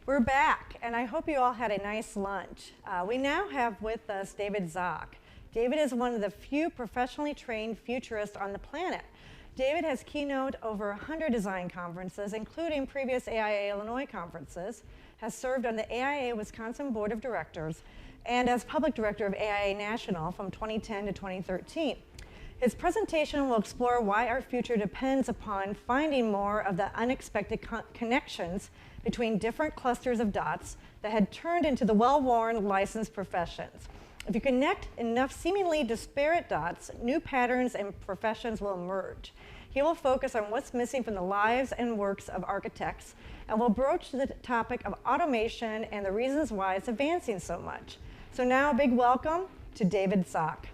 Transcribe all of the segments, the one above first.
We're back, and I hope you all had a nice lunch. We now have with us David Zock. David is one of the few professionally trained futurists on the planet. David has keynoted over 100 design conferences, including previous AIA Illinois conferences, has served on the AIA Wisconsin Board of Directors, and as public director of AIA National from 2010 to 2013. His presentation will explore why our future depends upon finding more of the unexpected connections between different clusters of dots that had turned into the well-worn licensed professions. If you connect enough seemingly disparate dots, new patterns and professions will emerge. He will focus on what's missing from the lives and works of architects, and will broach the topic of automation and the reasons why it's advancing so much. So now a big welcome to David Zock.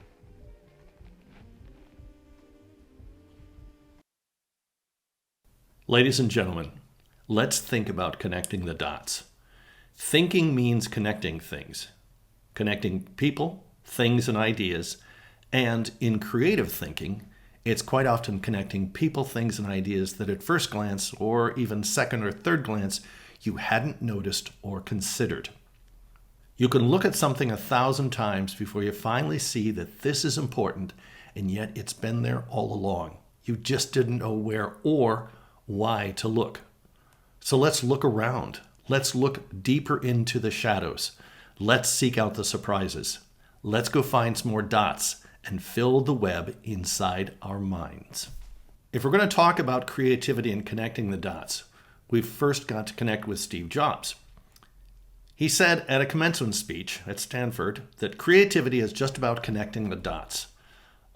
Ladies and gentlemen, let's think about connecting the dots. Thinking means connecting things. Connecting people, things, and ideas. And in creative thinking, it's quite often connecting people, things, and ideas that at first glance, or even second or third glance, you hadn't noticed or considered. You can look at something 1,000 times before you finally see that this is important, and yet it's been there all along. You just didn't know where or why to look. So let's look around. Let's look deeper into the shadows. Let's seek out the surprises. Let's go find some more dots and fill the web inside our minds. If we're going to talk about creativity and connecting the dots, we've first got to connect with Steve Jobs. He said at a commencement speech at Stanford that creativity is just about connecting the dots.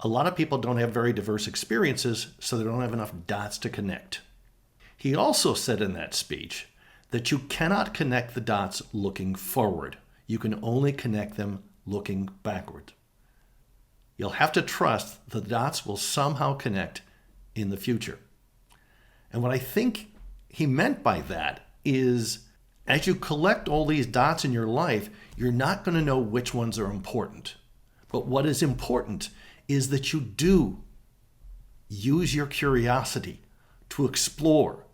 A lot of people don't have very diverse experiences, so they don't have enough dots to connect. He also said in that speech that you cannot connect the dots looking forward. You can only connect them looking backward. You'll have to trust the dots will somehow connect in the future. And what I think he meant by that is as you collect all these dots in your life, you're not going to know which ones are important. But what is important is that you do use your curiosity to explore,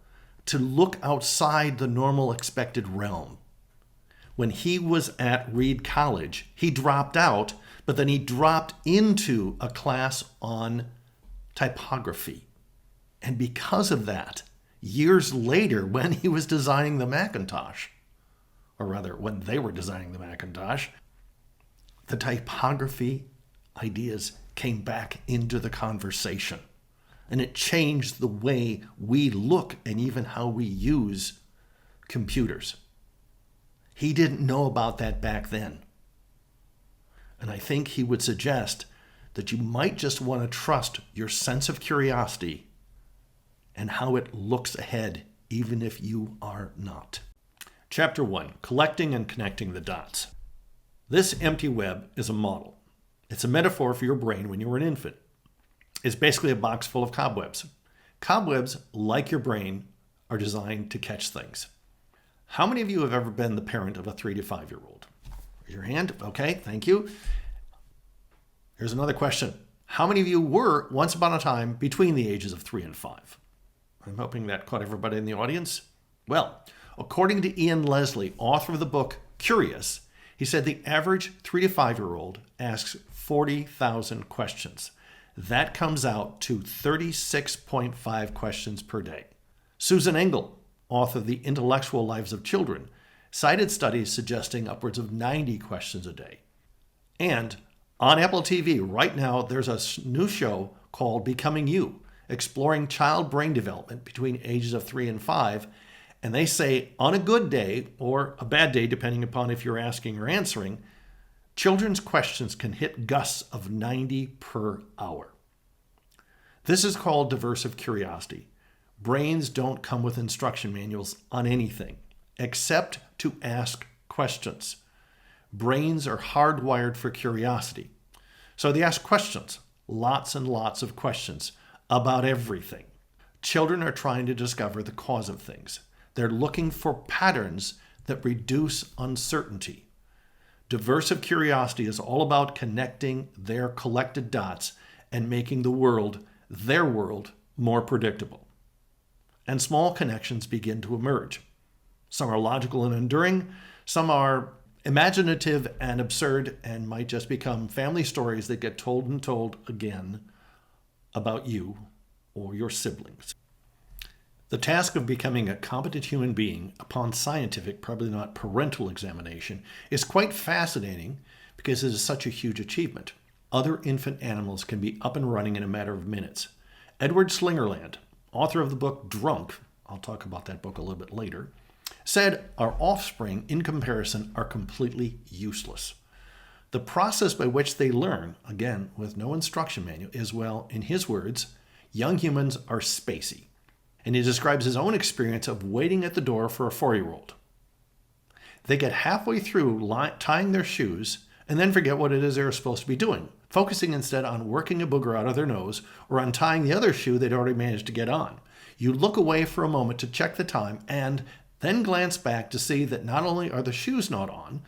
to look outside the normal expected realm. When he was at Reed College, he dropped out, but then he dropped into a class on typography. And because of that, years later, when he was designing the Macintosh, or rather when they were designing the Macintosh, the typography ideas came back into the conversation. And it changed the way we look and even how we use computers. He didn't know about that back then. And I think he would suggest that you might just want to trust your sense of curiosity and how it looks ahead, even if you are not. Chapter 1, Collecting and Connecting the Dots. This empty web is a model. It's a metaphor for your brain when you were an infant. It's basically a box full of cobwebs. Cobwebs, like your brain, are designed to catch things. How many of you have ever been the parent of a 3 to 5-year-old? Raise your hand. Okay, thank you. Here's another question. How many of you were, once upon a time, between the ages of 3 and 5? I'm hoping that caught everybody in the audience. Well, according to Ian Leslie, author of the book Curious, he said the average 3 to 5-year-old asks 40,000 questions. That comes out to 36.5 questions per day. Susan Engel, author of The Intellectual Lives of Children, cited studies suggesting upwards of 90 questions a day. And on Apple TV right now, there's a new show called Becoming You, exploring child brain development between ages of 3 and 5. And they say on a good day, or a bad day, depending upon if you're asking or answering, children's questions can hit gusts of 90 per hour. This is called diversive curiosity. Brains don't come with instruction manuals on anything, except to ask questions. Brains are hardwired for curiosity. So they ask questions, lots and lots of questions about everything. Children are trying to discover the cause of things. They're looking for patterns that reduce uncertainty. Diversive curiosity is all about connecting their collected dots and making the world, their world, more predictable. And small connections begin to emerge. Some are logical and enduring. Some are imaginative and absurd and might just become family stories that get told and told again about you or your siblings. The task of becoming a competent human being upon scientific, probably not parental examination, is quite fascinating because it is such a huge achievement. Other infant animals can be up and running in a matter of minutes. Edward Slingerland, author of the book Drunk, I'll talk about that book a little bit later, said our offspring, in comparison, are completely useless. The process by which they learn, again, with no instruction manual, is, well, in his words, young humans are spacey. And he describes his own experience of waiting at the door for a 4-year-old. They get halfway through tying their shoes and then forget what it is they're supposed to be doing, focusing instead on working a booger out of their nose or untying the other shoe they'd already managed to get on. You look away for a moment to check the time and then glance back to see that not only are the shoes not on,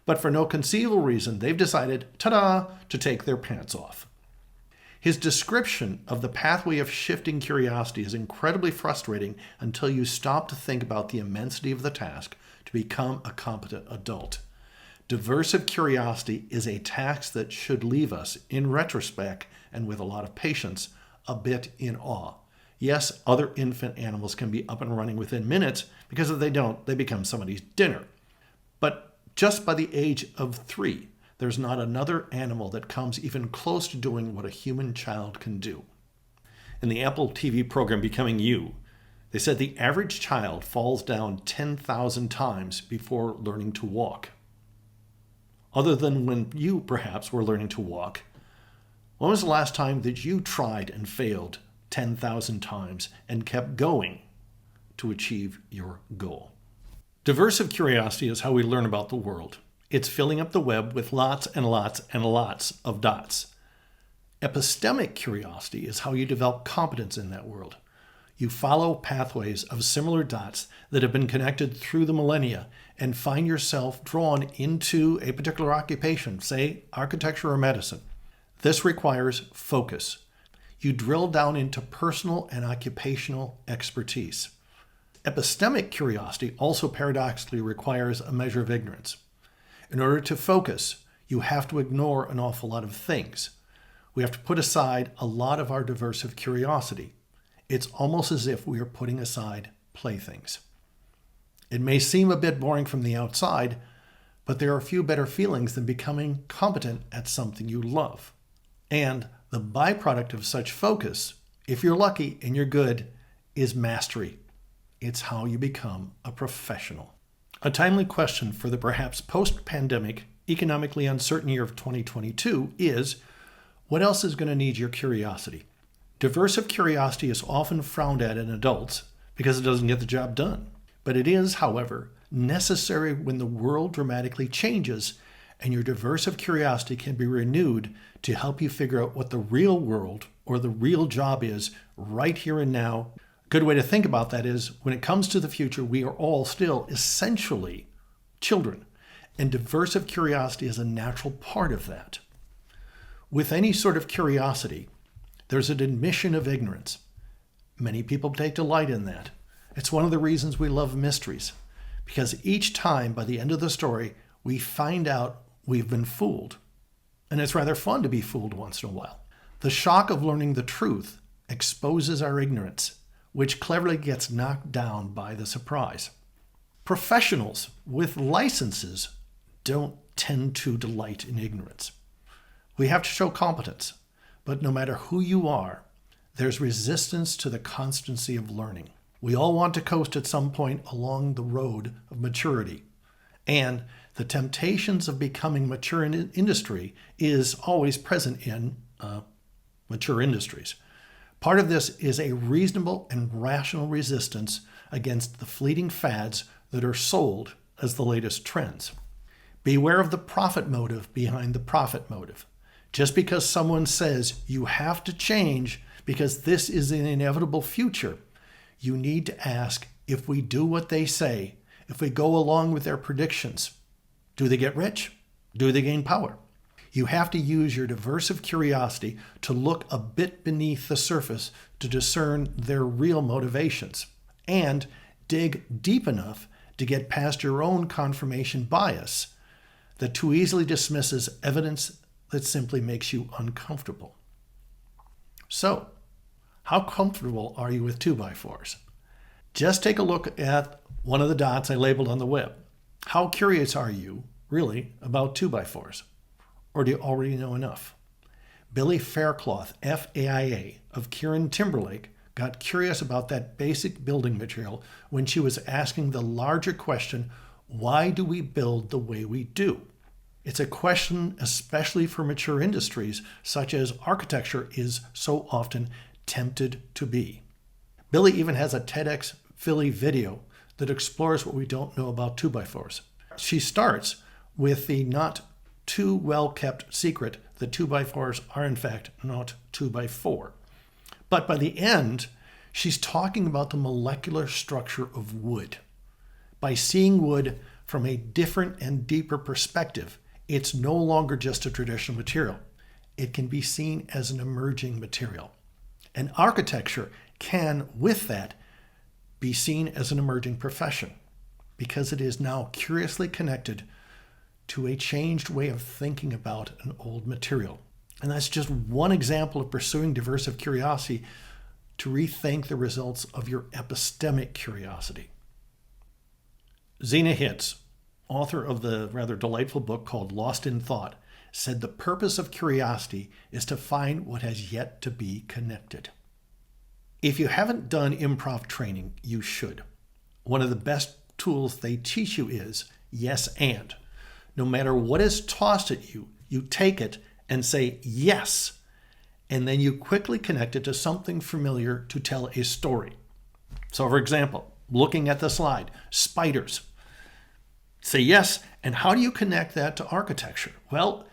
but for no conceivable reason, they've decided, ta-da, to take their pants off. His description of the pathway of shifting curiosity is incredibly frustrating until you stop to think about the immensity of the task to become a competent adult. Diversive curiosity is a task that should leave us, in retrospect and with a lot of patience, a bit in awe. Yes, other infant animals can be up and running within minutes because if they don't, they become somebody's dinner. But just by the age of 3, there's not another animal that comes even close to doing what a human child can do. In the Apple TV program Becoming You, they said the average child falls down 10,000 times before learning to walk. Other than when you, perhaps, were learning to walk, when was the last time that you tried and failed 10,000 times and kept going to achieve your goal? Diversive curiosity is how we learn about the world. It's filling up the web with lots and lots and lots of dots. Epistemic curiosity is how you develop competence in that world. You follow pathways of similar dots that have been connected through the millennia and find yourself drawn into a particular occupation, say architecture or medicine. This requires focus. You drill down into personal and occupational expertise. Epistemic curiosity also paradoxically requires a measure of ignorance. In order to focus, you have to ignore an awful lot of things. We have to put aside a lot of our diversive curiosity. It's almost as if we are putting aside playthings. It may seem a bit boring from the outside, but there are few better feelings than becoming competent at something you love. And the byproduct of such focus, if you're lucky and you're good, is mastery. It's how you become a professional. A timely question for the perhaps post-pandemic, economically uncertain year of 2022 is, what else is going to need your curiosity? Diversive curiosity is often frowned at in adults because it doesn't get the job done. But it is, however, necessary when the world dramatically changes and your diversive curiosity can be renewed to help you figure out what the real world or the real job is right here and now. A good way to think about that is when it comes to the future, we are all still essentially children, and diversive curiosity is a natural part of that. With any sort of curiosity, there's an admission of ignorance. Many people take delight in that. It's one of the reasons we love mysteries, because each time by the end of the story, we find out we've been fooled. And it's rather fun to be fooled once in a while. The shock of learning the truth exposes our ignorance, which cleverly gets knocked down by the surprise. Professionals with licenses don't tend to delight in ignorance. We have to show competence, but no matter who you are, there's resistance to the constancy of learning. We all want to coast at some point along the road of maturity, and the temptations of becoming mature in industry is always present in mature industries. Part of this is a reasonable and rational resistance against the fleeting fads that are sold as the latest trends. Beware of the profit motive behind the profit motive. Just because someone says you have to change because this is an inevitable future, you need to ask, if we do what they say, if we go along with their predictions, do they get rich? Do they gain power? You have to use your diversive curiosity to look a bit beneath the surface to discern their real motivations, and dig deep enough to get past your own confirmation bias that too easily dismisses evidence that simply makes you uncomfortable. So, how comfortable are you with 2x4s? Just take a look at one of the dots I labeled on the web. How curious are you, really, about 2x4s? Or do you already know enough? Billy Faircloth, FAIA, of Kieran Timberlake, got curious about that basic building material when she was asking the larger question, why do we build the way we do? It's a question especially for mature industries, such as architecture is so often tempted to be. Billy even has a TEDx Philly video that explores what we don't know about 2x4s. She starts with the not too well-kept secret that 2x4s are in fact not 2x4. But by the end, she's talking about the molecular structure of wood. By seeing wood from a different and deeper perspective, it's no longer just a traditional material. It can be seen as an emerging material. And architecture can, with that, be seen as an emerging profession because it is now curiously connected to a changed way of thinking about an old material. And that's just one example of pursuing diversive curiosity to rethink the results of your epistemic curiosity. Zena Hitz, author of the rather delightful book called Lost in Thought, said the purpose of curiosity is to find what has yet to be connected. If you haven't done improv training, you should. One of the best tools they teach you is yes and. No matter what is tossed at you, you take it and say yes, and then you quickly connect it to something familiar to tell a story. So for example, looking at the slide, spiders. Say yes, and how do you connect that to architecture? Well,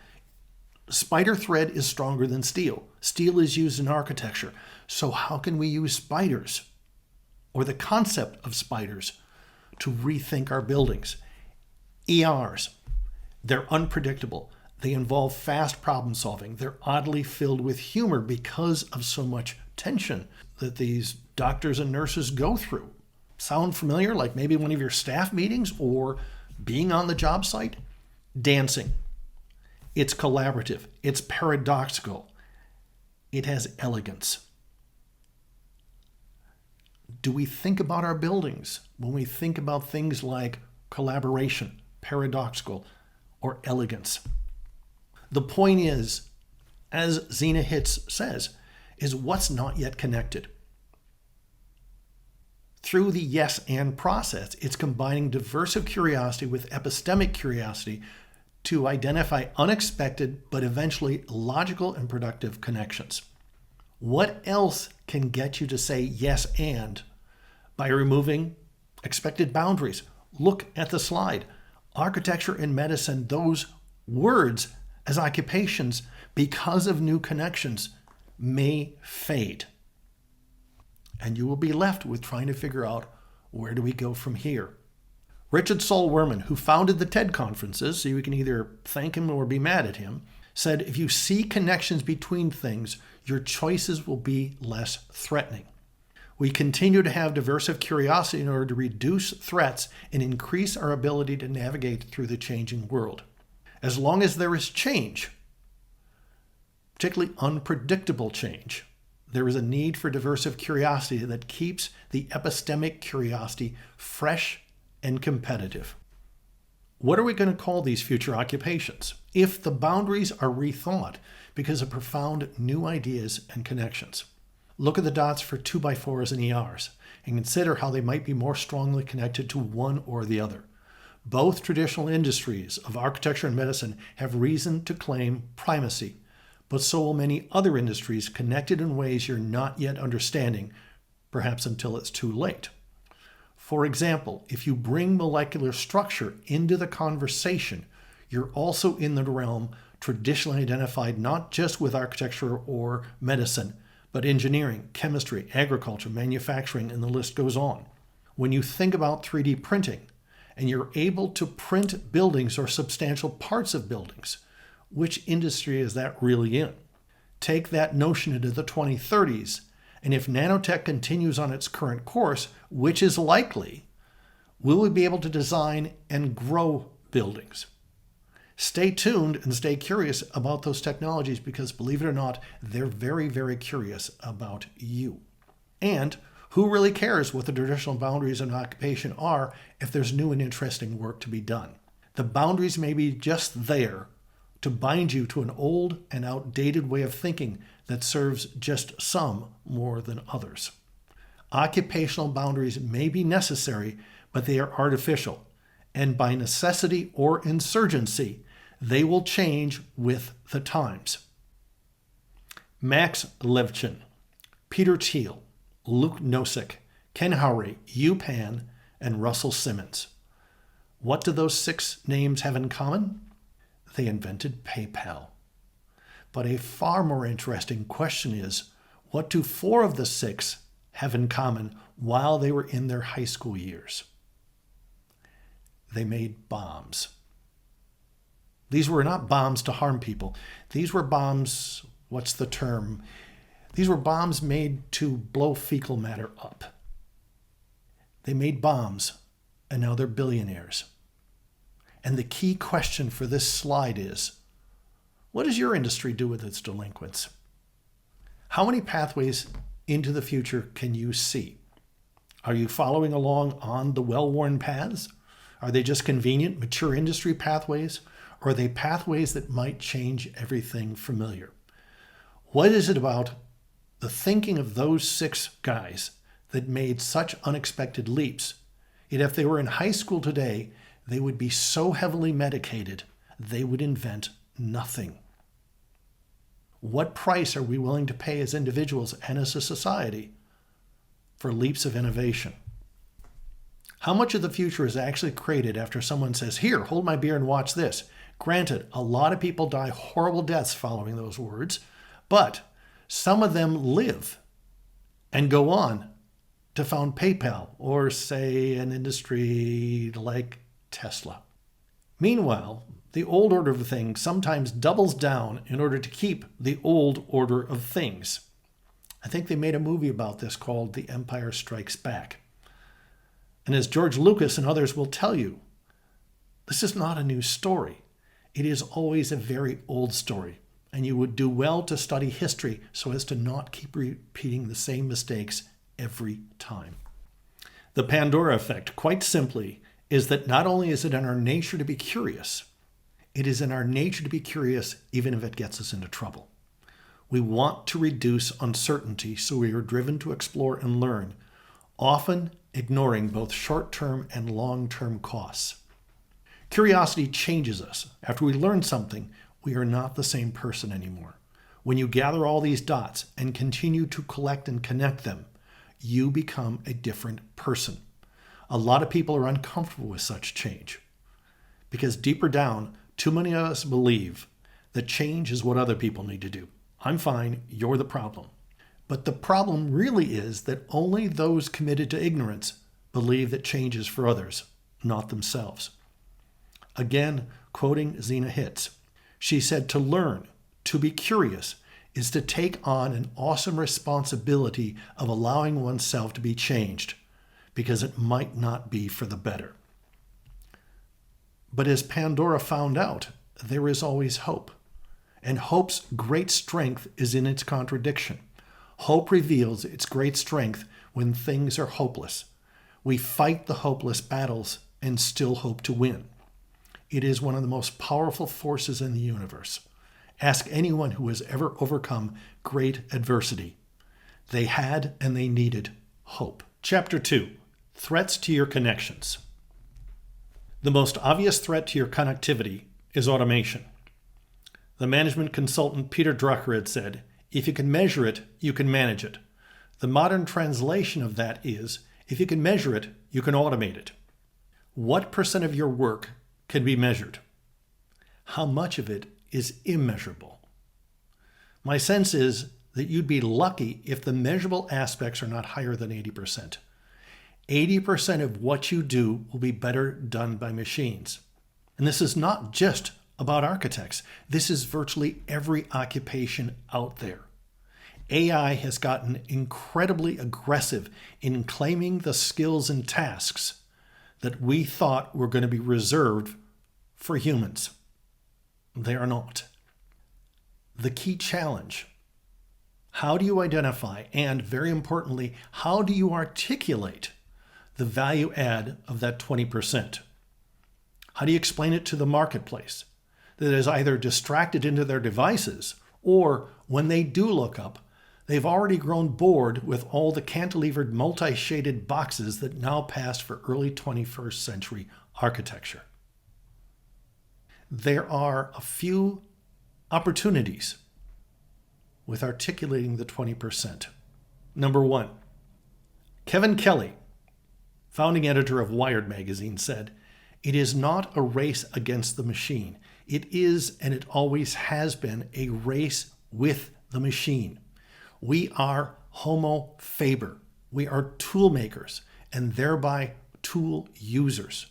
spider thread is stronger than steel. Steel is used in architecture. So how can we use spiders or the concept of spiders to rethink our buildings? ERs, they're unpredictable. They involve fast problem solving. They're oddly filled with humor because of so much tension that these doctors and nurses go through. Sound familiar? Like maybe one of your staff meetings or being on the job site? Dancing. It's collaborative. It's paradoxical. It has elegance. Do we think about our buildings when we think about things like collaboration, paradoxical, or elegance? The point is, as Zena Hitz says, is what's not yet connected. Through the yes and process, it's combining diversive curiosity with epistemic curiosity to identify unexpected but eventually logical and productive connections. What else can get you to say yes and? By removing expected boundaries. Look at the slide. Architecture and medicine, those words as occupations, because of new connections, may fade. And you will be left with trying to figure out, where do we go from here? Richard Saul Wurman, who founded the TED conferences, so you can either thank him or be mad at him, said if you see connections between things, your choices will be less threatening. We continue to have diversive curiosity in order to reduce threats and increase our ability to navigate through the changing world. As long as there is change, particularly unpredictable change, there is a need for diversive curiosity that keeps the epistemic curiosity fresh and competitive. What are we going to call these future occupations if the boundaries are rethought because of profound new ideas and connections? Look at the dots for 2x4s and ERs and consider how they might be more strongly connected to one or the other. Both traditional industries of architecture and medicine have reason to claim primacy, but so will many other industries connected in ways you're not yet understanding, perhaps until it's too late. For example, if you bring molecular structure into the conversation, you're also in the realm traditionally identified not just with architecture or medicine, but engineering, chemistry, agriculture, manufacturing, and the list goes on. When you think about 3D printing, and you're able to print buildings or substantial parts of buildings, which industry is that really in? Take that notion into the 2030s, and if nanotech continues on its current course, which is likely, Will we be able to design and grow buildings? Stay tuned and stay curious about those technologies because, believe it or not, they're very, very curious about you. And who really cares what the traditional boundaries of an occupation are if there's new and interesting work to be done? The boundaries may be just there to bind you to an old and outdated way of thinking that serves just some more than others. Occupational boundaries may be necessary, but they are artificial, and by necessity or insurgency, they will change with the times. Max Levchin, Peter Thiel, Luke Nosek, Ken Howry, Yu Pan, and Russell Simmons. What do those 6 names have in common? They invented PayPal. But a far more interesting question is, what do 4 of the 6 have in common while they were in their high school years? They made bombs. These were not bombs to harm people. These were bombs, what's the term? These were bombs made to blow fecal matter up. They made bombs, and now they're billionaires. And the key question for this slide is, what does your industry do with its delinquents? How many pathways into the future can you see? Are you following along on the well-worn paths? Are they just convenient, mature industry pathways? Or are they pathways that might change everything familiar? What is it about the thinking of those 6 guys that made such unexpected leaps? Yet if they were in high school today, they would be so heavily medicated, they would invent nothing. What price are we willing to pay as individuals and as a society for leaps of innovation? How much of the future is actually created after someone says, "Here, hold my beer and watch this"? Granted, a lot of people die horrible deaths following those words, but some of them live and go on to found PayPal or, say, an industry like Tesla. Meanwhile, the old order of things sometimes doubles down in order to keep the old order of things. I think they made a movie about this called The Empire Strikes Back. And as George Lucas and others will tell you, this is not a new story. It is always a very old story, and you would do well to study history so as to not keep repeating the same mistakes every time. The Pandora effect, quite simply, is that not only is it in our nature to be curious, it is in our nature to be curious even if it gets us into trouble. We want to reduce uncertainty, so we are driven to explore and learn, often ignoring both short-term and long-term costs. Curiosity changes us. After we learn something, we are not the same person anymore. When you gather all these dots and continue to collect and connect them, you become a different person. A lot of people are uncomfortable with such change because deeper down, too many of us believe that change is what other people need to do. I'm fine, you're the problem. But the problem really is that only those committed to ignorance believe that change is for others, not themselves. Again, quoting Zena Hitz, she said, "To learn, to be curious, is to take on an awesome responsibility of allowing oneself to be changed, because it might not be for the better." But as Pandora found out, there is always hope. And hope's great strength is in its contradiction. Hope reveals its great strength when things are hopeless. We fight the hopeless battles and still hope to win. It is one of the most powerful forces in the universe. Ask anyone who has ever overcome great adversity. They had and they needed hope. Chapter 2, Threats to Your Connections. The most obvious threat to your connectivity is automation. The management consultant Peter Drucker had said, "If you can measure it, you can manage it." The modern translation of that is, if you can measure it, you can automate it. What % of your work can be measured? How much of it is immeasurable? My sense is that you'd be lucky if the measurable aspects are not higher than 80%. 80% of what you do will be better done by machines. And this is not just about architects. This is virtually every occupation out there. AI has gotten incredibly aggressive in claiming the skills and tasks that we thought were going to be reserved for humans. They are not. The key challenge: how do you identify, and very importantly, how do you articulate the value add of that 20%? How do you explain it to the marketplace that is either distracted into their devices, or when they do look up, they've already grown bored with all the cantilevered multi-shaded boxes that now pass for early 21st century architecture? There are a few opportunities with articulating the 20%. Number one, Kevin Kelly, founding editor of Wired magazine, said, "It is not a race against the machine. It is, and it always has been, a race with the machine. We are homo faber. We are tool makers and thereby tool users.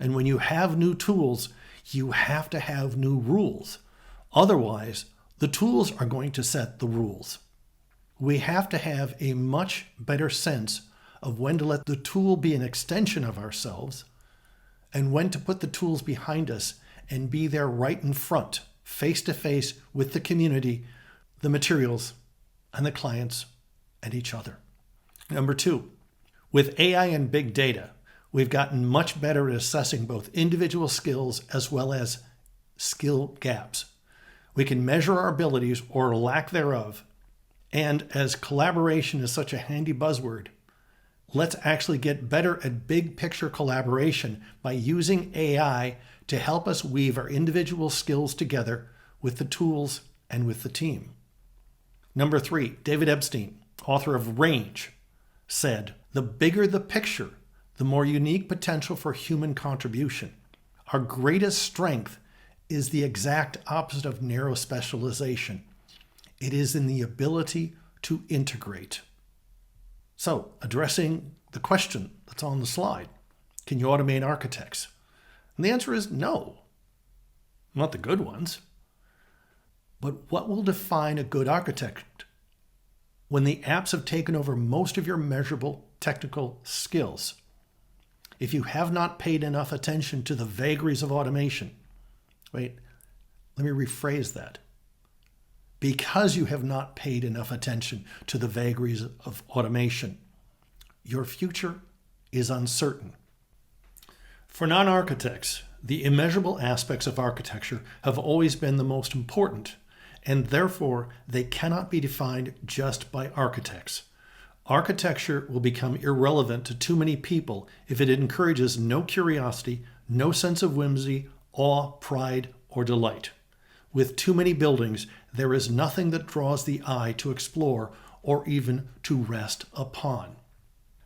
And when you have new tools, you have to have new rules. Otherwise, the tools are going to set the rules. We have to have a much better sense of when to let the tool be an extension of ourselves and when to put the tools behind us and be there right in front, face to face with the community, the materials, and the clients, and each other." Number two, with AI and big data, we've gotten much better at assessing both individual skills as well as skill gaps. We can measure our abilities or lack thereof. And as collaboration is such a handy buzzword, let's actually get better at big picture collaboration by using AI to help us weave our individual skills together with the tools and with the team. Number three, David Epstein, author of Range, said, "The bigger the picture, the more unique potential for human contribution. Our greatest strength is the exact opposite of narrow specialization. It is in the ability to integrate." So, addressing the question that's on the slide, can you automate architects? And the answer is no, not the good ones. But what will define a good architect when the apps have taken over most of your measurable technical skills? If you have not paid enough attention to the vagaries of automation, wait, let me rephrase that. Because you have not paid enough attention to the vagaries of automation, your future is uncertain. For non-architects, the immeasurable aspects of architecture have always been the most important, and therefore they cannot be defined just by architects. Architecture will become irrelevant to too many people if it encourages no curiosity, no sense of whimsy, awe, pride, or delight. With too many buildings, there is nothing that draws the eye to explore or even to rest upon.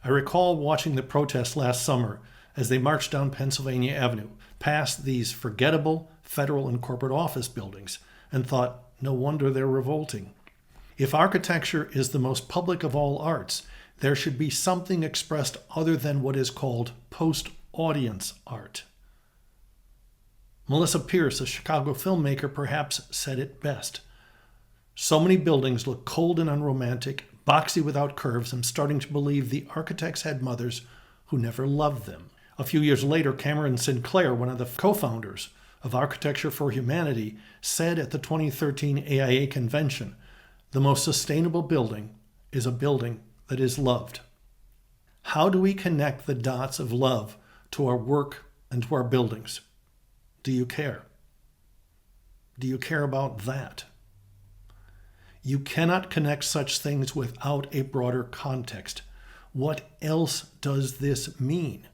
I recall watching the protests last summer as they marched down Pennsylvania Avenue, past these forgettable federal and corporate office buildings, and thought, no wonder they're revolting. If architecture is the most public of all arts, there should be something expressed other than what is called post-audience art. Melissa Pierce, a Chicago filmmaker, perhaps said it best. "So many buildings look cold and unromantic, boxy without curves. I'm starting to believe the architects had mothers who never loved them." A few years later, Cameron Sinclair, one of the co-founders of Architecture for Humanity, said at the 2013 AIA convention, "The most sustainable building is a building that is loved." How do we connect the dots of love to our work and to our buildings? Do you care? Do you care about that? You cannot connect such things without a broader context. What else does this mean?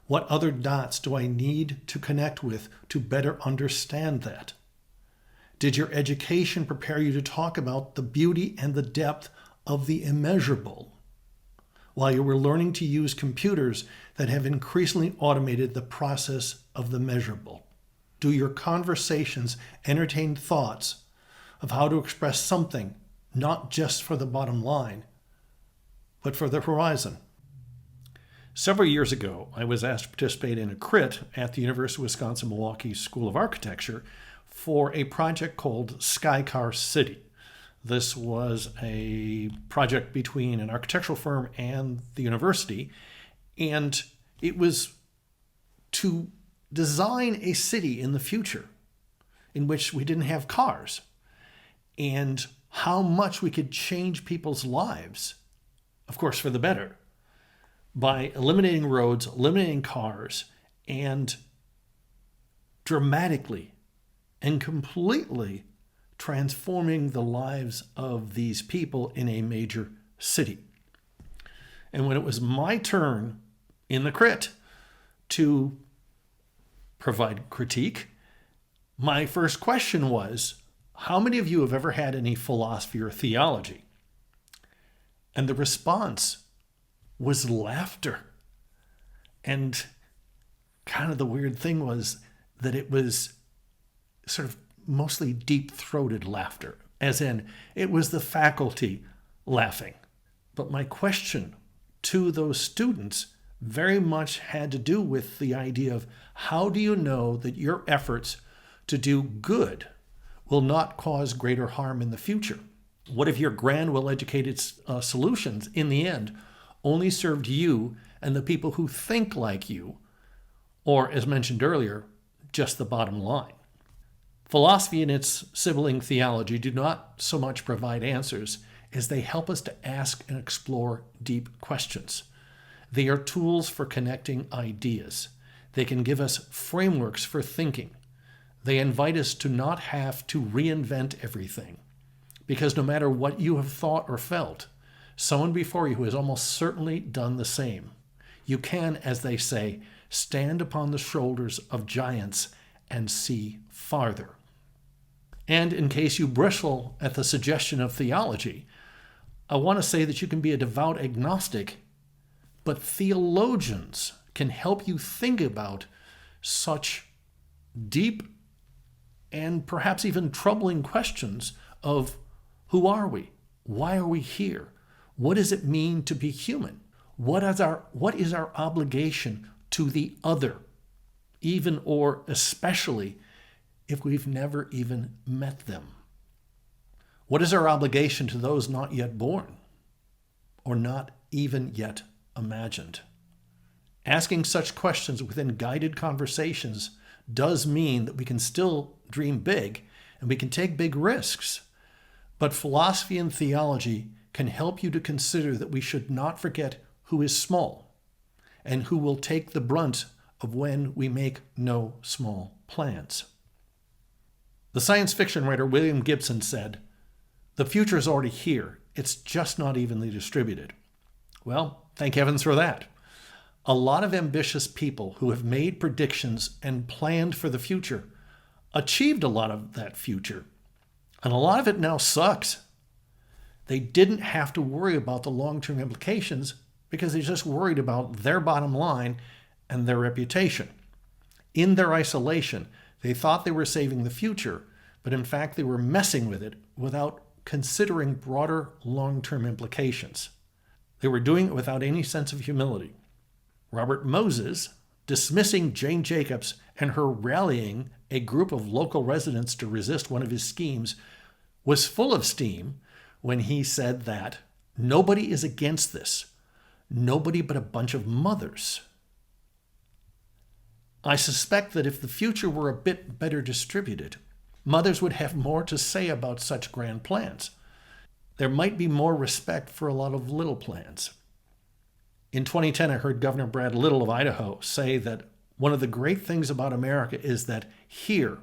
What other dots do I need to connect with to better understand that? Did your education prepare you to talk about the beauty and the depth of the immeasurable while you were learning to use computers that have increasingly automated the process of the measurable? Do your conversations entertain thoughts of how to express something not just for the bottom line, but for the horizon? Several years ago, I was asked to participate in a crit at the University of Wisconsin-Milwaukee School of Architecture for a project called Skycar City. This was a project between an architectural firm and the university, and It was to design a city in the future in which we didn't have cars, and how much we could change people's lives, of course, for the better, by eliminating roads, eliminating cars, and dramatically and completely transforming the lives of these people in a major city. And when it was my turn in the crit to provide critique, my first question was, how many of you have ever had any philosophy or theology? And the response was laughter. And kind of the weird thing was that it was sort of mostly deep-throated laughter, as in it was the faculty laughing. But my question to those students very much had to do with the idea of, how do you know that your efforts to do good will not cause greater harm in the future? What if your grand, well-educated solutions in the end only served you and the people who think like you, or, as mentioned earlier, just the bottom line? Philosophy and its sibling theology do not so much provide answers as they help us to ask and explore deep questions. They are tools for connecting ideas. They can give us frameworks for thinking. They invite us to not have to reinvent everything, because no matter what you have thought or felt, someone before you has almost certainly done the same. You can, as they say, stand upon the shoulders of giants and see farther. And in case you bristle at the suggestion of theology, I want to say that you can be a devout agnostic, but theologians can help you think about such deep and perhaps even troubling questions of, who are we? Why are we here? What does it mean to be human? What is our obligation to the other, even or especially if we've never even met them? What is our obligation to those not yet born or not even yet imagined? Asking such questions within guided conversations does mean that we can still dream big and we can take big risks. But philosophy and theology can help you to consider that we should not forget who is small and who will take the brunt of when we make no small plans. The science fiction writer William Gibson said, "The future is already here. It's just not evenly distributed." Well, thank heavens for that. A lot of ambitious people who have made predictions and planned for the future achieved a lot of that future, and a lot of it now sucks. They didn't have to worry about the long-term implications because they just worried about their bottom line and their reputation. In their isolation, they thought they were saving the future, but in fact they were messing with it without considering broader long-term implications. They were doing it without any sense of humility. Robert Moses, dismissing Jane Jacobs and her rallying a group of local residents to resist one of his schemes, was full of steam when he said that nobody is against this, nobody but a bunch of mothers. I suspect that if the future were a bit better distributed, mothers would have more to say about such grand plans. There might be more respect for a lot of little plans. In 2010, I heard Governor Brad Little of Idaho say that one of the great things about America is that here,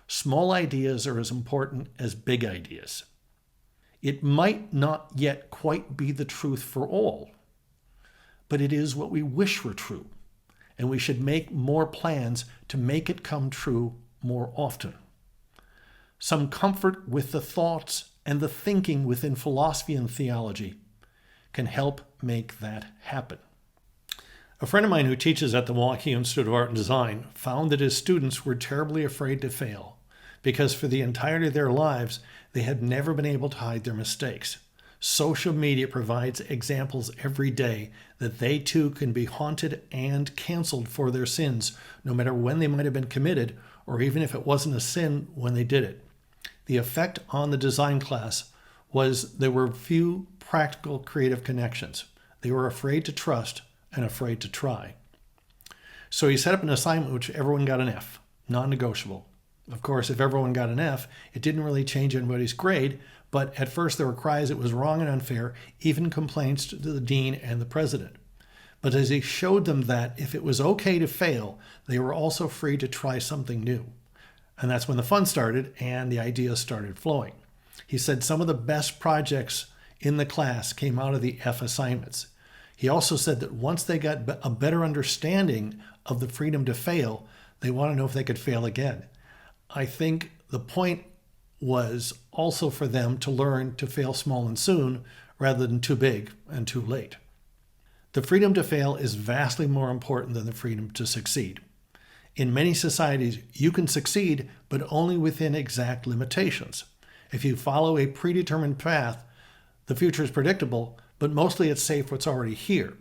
small ideas are as important as big ideas. It might not yet quite be the truth for all, but it is what we wish were true, and we should make more plans to make it come true more often. Some comfort with the thoughts and the thinking within philosophy and theology can help make that happen. A friend of mine who teaches at the Milwaukee Institute of Art and Design found that his students were terribly afraid to fail because for the entirety of their lives, they had never been able to hide their mistakes. Social media provides examples every day that they too can be haunted and canceled for their sins, no matter when they might have been committed, or even if it wasn't a sin when they did it. The effect on the design class was there were few practical creative connections. They were afraid to trust and afraid to try. So he set up an assignment which everyone got an F, non-negotiable. Of course, if everyone got an F, it didn't really change anybody's grade, but at first there were cries it was wrong and unfair, even complaints to the dean and the president. But as he showed them that if it was okay to fail, they were also free to try something new. And that's when the fun started and the ideas started flowing. He said some of the best projects in the class came out of the F assignments. He also said that once they got a better understanding of the freedom to fail, they want to know if they could fail again. I think the point was also for them to learn to fail small and soon rather than too big and too late. The freedom to fail is vastly more important than the freedom to succeed. In many societies, you can succeed, but only within exact limitations. If you follow a predetermined path, the future is predictable, but mostly it's safe what's already here.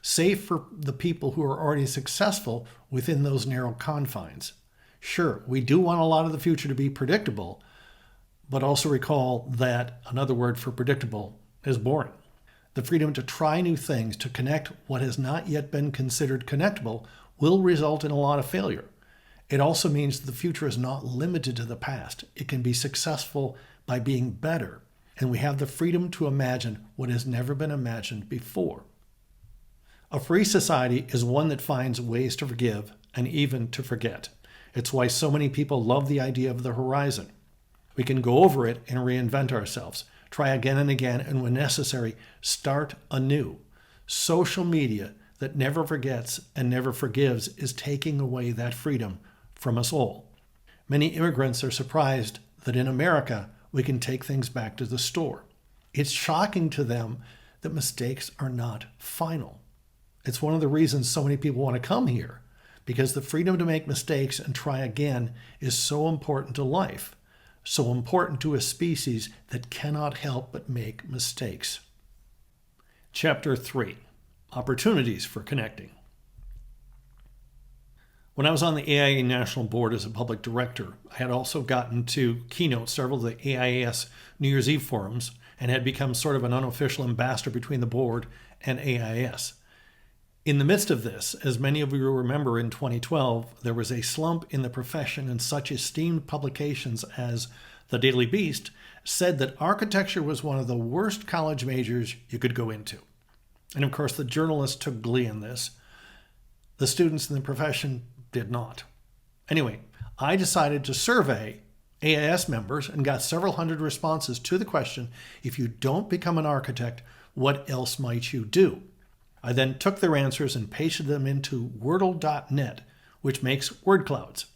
Safe for the people who are already successful within those narrow confines. Sure, we do want a lot of the future to be predictable, but also recall that another word for predictable is boring. The freedom to try new things, to connect what has not yet been considered connectable, will result in a lot of failure. It also means the future is not limited to the past. It can be successful by being better, and we have the freedom to imagine what has never been imagined before. A free society is one that finds ways to forgive and even to forget. It's why so many people love the idea of the horizon. We can go over it and reinvent ourselves, try again and again, and when necessary, start anew. Social media that never forgets and never forgives is taking away that freedom from us all. Many immigrants are surprised that in America, we can take things back to the store. It's shocking to them that mistakes are not final. It's one of the reasons so many people want to come here, because the freedom to make mistakes and try again is so important to life, so important to a species that cannot help but make mistakes. Chapter 3, Opportunities for Connecting. When I was on the AIA National Board as a public director, I had also gotten to keynote several of the AIAS New Year's Eve forums and had become sort of an unofficial ambassador between the board and AIS. In the midst of this, as many of you remember in 2012, there was a slump in the profession, and such esteemed publications as The Daily Beast said that architecture was one of the worst college majors you could go into. And of course, the journalists took glee in this. The students in the profession did not. Anyway, I decided to survey AIS members and got several hundred responses to the question, if you don't become an architect, what else might you do? I then took their answers and pasted them into Wordle.net, which makes word clouds.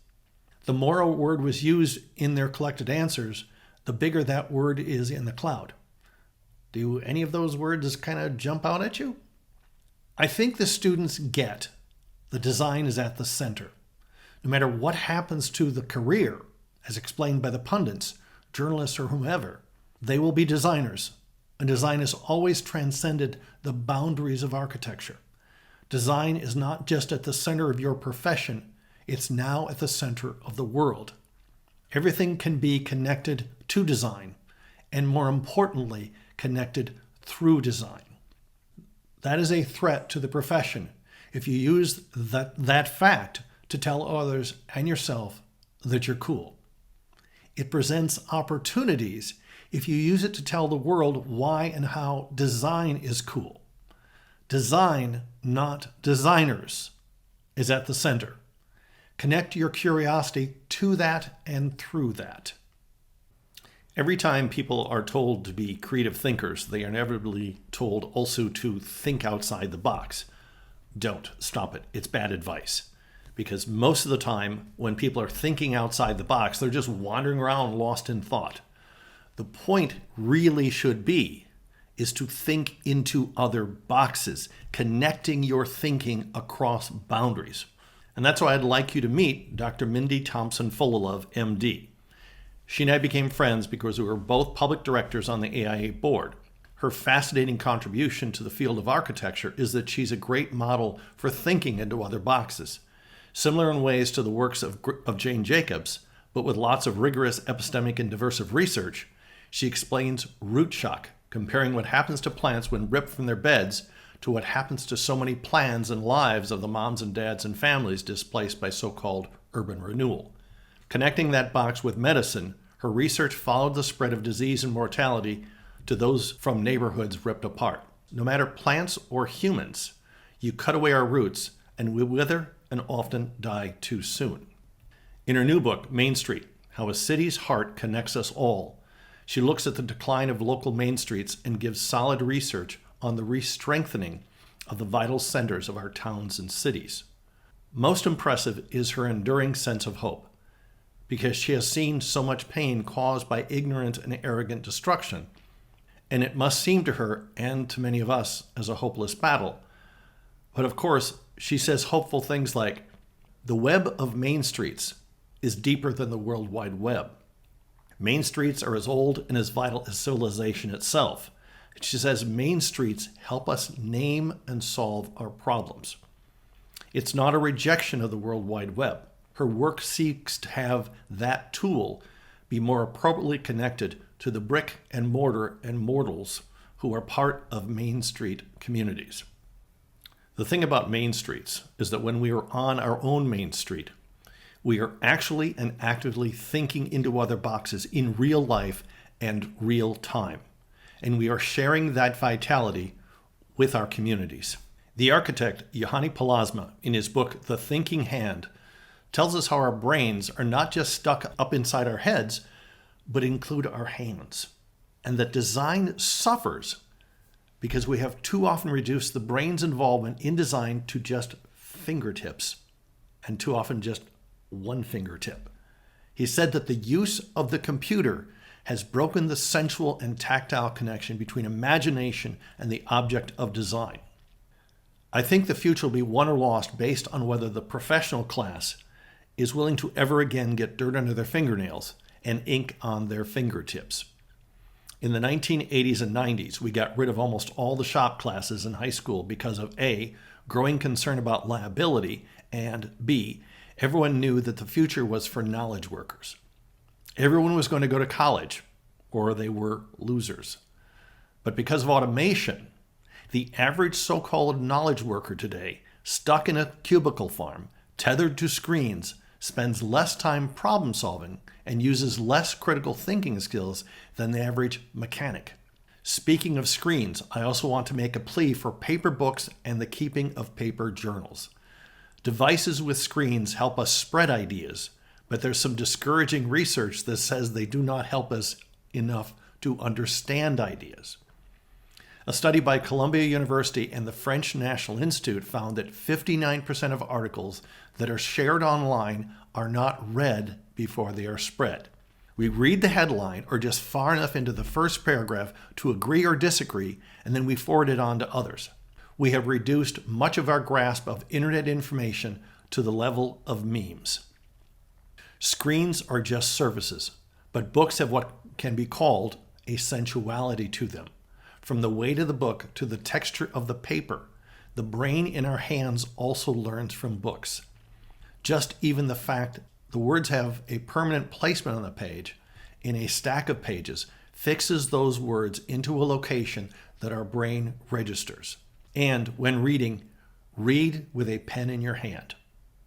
The more a word was used in their collected answers, the bigger that word is in the cloud. Do any of those words kind of jump out at you? I think the students get the design is at the center. No matter what happens to the career, as explained by the pundits, journalists, or whomever, they will be designers. And design has always transcended the boundaries of architecture. Design is not just at the center of your profession, it's now at the center of the world. Everything can be connected to design, and more importantly, connected through design. That is a threat to the profession if you use that fact to tell others and yourself that you're cool. It presents opportunities if you use it to tell the world why and how design is cool. Design, not designers, is at the center. Connect your curiosity to that and through that. Every time people are told to be creative thinkers, they are inevitably told also to think outside the box. Don't. Stop it. It's bad advice. Because most of the time, when people are thinking outside the box, they're just wandering around lost in thought. The point really should be is to think into other boxes, connecting your thinking across boundaries. And that's why I'd like you to meet Dr. Mindy Thompson-Fullilove, MD. She and I became friends because we were both public directors on the AIA board. Her fascinating contribution to the field of architecture is that she's a great model for thinking into other boxes. Similar in ways to the works of Jane Jacobs, but with lots of rigorous epistemic and diversive research, she explains root shock, comparing what happens to plants when ripped from their beds to what happens to so many plans and lives of the moms and dads and families displaced by so-called urban renewal. Connecting that box with medicine, her research followed the spread of disease and mortality to those from neighborhoods ripped apart. No matter plants or humans, you cut away our roots and we wither and often die too soon. In her new book, Main Street, How a City's Heart Connects Us All, she looks at the decline of local main streets and gives solid research on the re-strengthening of the vital centers of our towns and cities. Most impressive is her enduring sense of hope, because she has seen so much pain caused by ignorant and arrogant destruction, and it must seem to her, and to many of us, as a hopeless battle. But of course, she says hopeful things like, the web of main streets is deeper than the World Wide Web. Main streets are as old and as vital as civilization itself. She says main streets help us name and solve our problems. It's not a rejection of the World Wide Web. Her work seeks to have that tool be more appropriately connected to the brick and mortar and mortals who are part of Main Street communities. The thing about Main Streets is that when we are on our own Main Street, we are actually and actively thinking into other boxes in real life and real time. And we are sharing that vitality with our communities. The architect Juhani Pallasmaa, in his book The Thinking Hand, tells us how our brains are not just stuck up inside our heads, but include our hands. And that design suffers because we have too often reduced the brain's involvement in design to just fingertips, and too often just one fingertip. He said that the use of the computer has broken the sensual and tactile connection between imagination and the object of design. I think the future will be won or lost based on whether the professional class is willing to ever again get dirt under their fingernails and ink on their fingertips. In the 1980s and 90s, we got rid of almost all the shop classes in high school because of A, growing concern about liability, and B, everyone knew that the future was for knowledge workers. Everyone was going to go to college, or they were losers. But because of automation, the average so-called knowledge worker today, stuck in a cubicle farm, tethered to screens, spends less time problem solving and uses less critical thinking skills than the average mechanic. Speaking of screens, I also want to make a plea for paper books and the keeping of paper journals. Devices with screens help us spread ideas, but there's some discouraging research that says they do not help us enough to understand ideas. A study by Columbia University and the French National Institute found that 59% of articles that are shared online are not read before they are spread. We read the headline or just far enough into the first paragraph to agree or disagree, and then we forward it on to others. We have reduced much of our grasp of internet information to the level of memes. Screens are just surfaces, but books have what can be called a sensuality to them. From the weight of the book to the texture of the paper, the brain in our hands also learns from books. Just even the fact the words have a permanent placement on the page in a stack of pages fixes those words into a location that our brain registers. And when reading, read with a pen in your hand.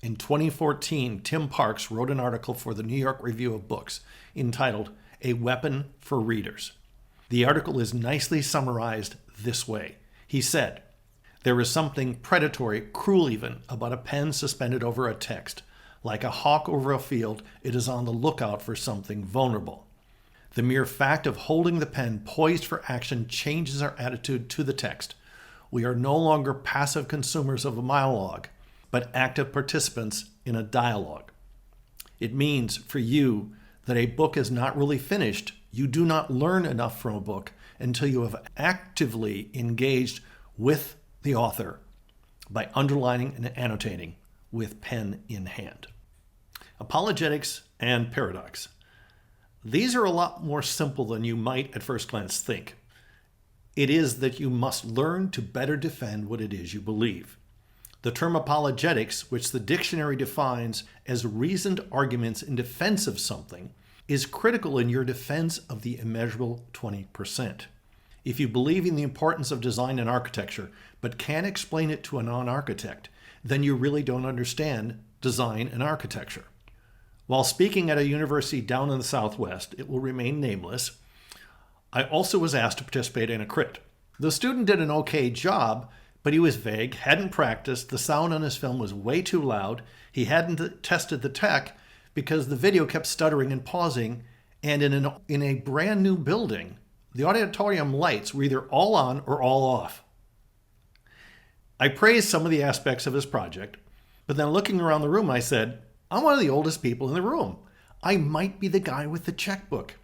In 2014, Tim Parks wrote an article for the New York Review of Books entitled A Weapon for Readers. The article is nicely summarized this way. He said, "There is something predatory, cruel even, about a pen suspended over a text. Like a hawk over a field, it is on the lookout for something vulnerable. The mere fact of holding the pen poised for action changes our attitude to the text. We are no longer passive consumers of a monologue, but active participants in a dialogue. It means for you that a book is not really finished. You do not learn enough from a book until you have actively engaged with the author by underlining and annotating with pen in hand." Apologetics and paradox. These are a lot more simple than you might at first glance think. It is that you must learn to better defend what it is you believe. The term apologetics, which the dictionary defines as reasoned arguments in defense of something, is critical in your defense of the immeasurable 20%. If you believe in the importance of design and architecture, but can't explain it to a non-architect, then you really don't understand design and architecture. While speaking at a university down in the Southwest, it will remain nameless, I also was asked to participate in a crit. The student did an okay job, but he was vague, hadn't practiced, the sound on his film was way too loud, he hadn't tested the tech because the video kept stuttering and pausing, and in a brand new building, the auditorium lights were either all on or all off. I praised some of the aspects of his project, but then looking around the room, I said, I'm one of the oldest people in the room. I might be the guy with the checkbook.